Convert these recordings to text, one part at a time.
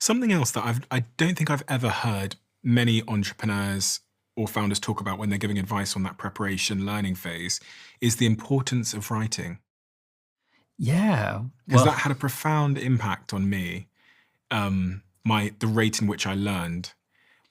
Something else that I don't think I've ever heard many entrepreneurs or founders talk about when they're giving advice on that preparation learning phase is the importance of writing. Yeah. Because Well, that had a profound impact on me. The rate in which I learned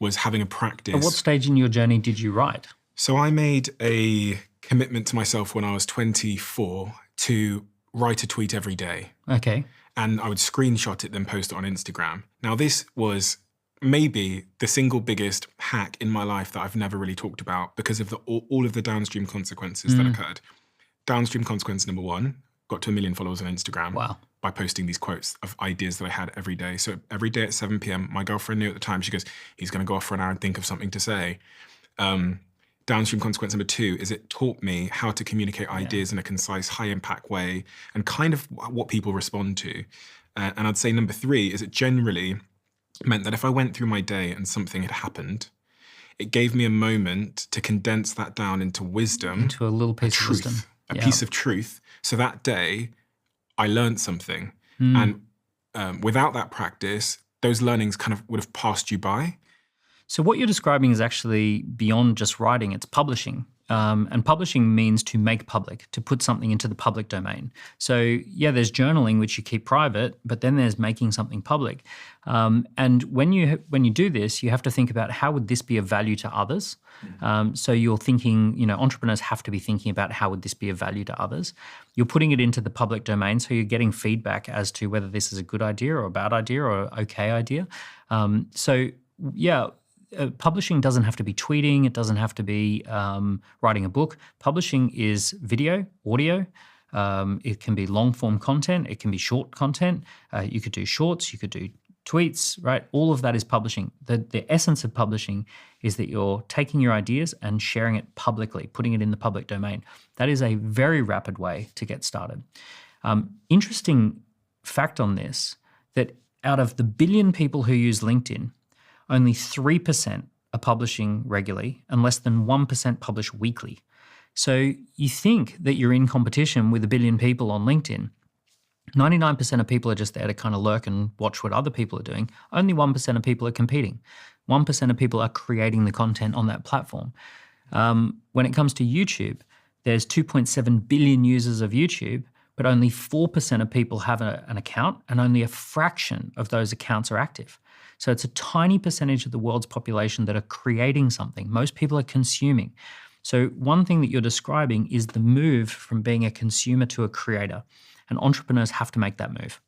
was having a at what practice. stage in your journey did you write? So I made a commitment to myself when I was 24 to write a tweet every day. Okay. And I would screenshot it, then post it on Instagram. Now, this was maybe the single biggest hack in my life that I've never really talked about because of all of the downstream consequences that Mm, occurred. Downstream consequence number one, got to 1 million followers on Instagram wow. by posting these quotes of ideas that I had every day. So every day at 7 p.m., my girlfriend knew at the time, she goes, he's going to go off for an hour and think of something to say. Downstream consequence number two is it taught me how to communicate Yeah. ideas in a concise, high impact way and kind of what people respond to. And I'd say number three is it generally meant that if I went through my day and something had happened, it gave me a moment to condense that down into wisdom, Into a little a piece of wisdom. a Yeah. piece of truth. So that day, I learned something. Mm. And without that practice, those learnings kind of would have passed you by. So what you're describing is actually beyond just writing, it's publishing. And publishing means to make public, to put something into the public domain. So yeah, there's journaling, which you keep private, but then there's making something public. And when you do this, you have to think about how would this be of value to others. So you're thinking, entrepreneurs have to be thinking about how would this be of value to others. You're putting it into the public domain, so you're getting feedback as to whether this is a good idea or a bad idea or an okay idea. So yeah, publishing doesn't have to be tweeting. It doesn't have to be writing a book. Publishing is video, audio. It can be long form content. It can be short content. You could do shorts. You could do tweets, right? All of that is publishing. The essence of publishing is that you're taking your ideas and sharing it publicly, putting it in the public domain. That is a very rapid way to get started. Interesting fact on this, that out of the billion people who use LinkedIn, only 3% are publishing regularly and less than 1% publish weekly. So you think that you're in competition with a billion people on LinkedIn. 99% of people are just there to kind of lurk and watch what other people are doing. Only 1% of people are competing. 1% of people are creating the content on that platform. When it comes to YouTube, there's 2.7 billion users of YouTube, but only 4% of people have an account and only a fraction of those accounts are active. So it's a tiny percentage of the world's population that are creating something. Most people are consuming. So one thing that you're describing is the move from being a consumer to a creator, and entrepreneurs have to make that move.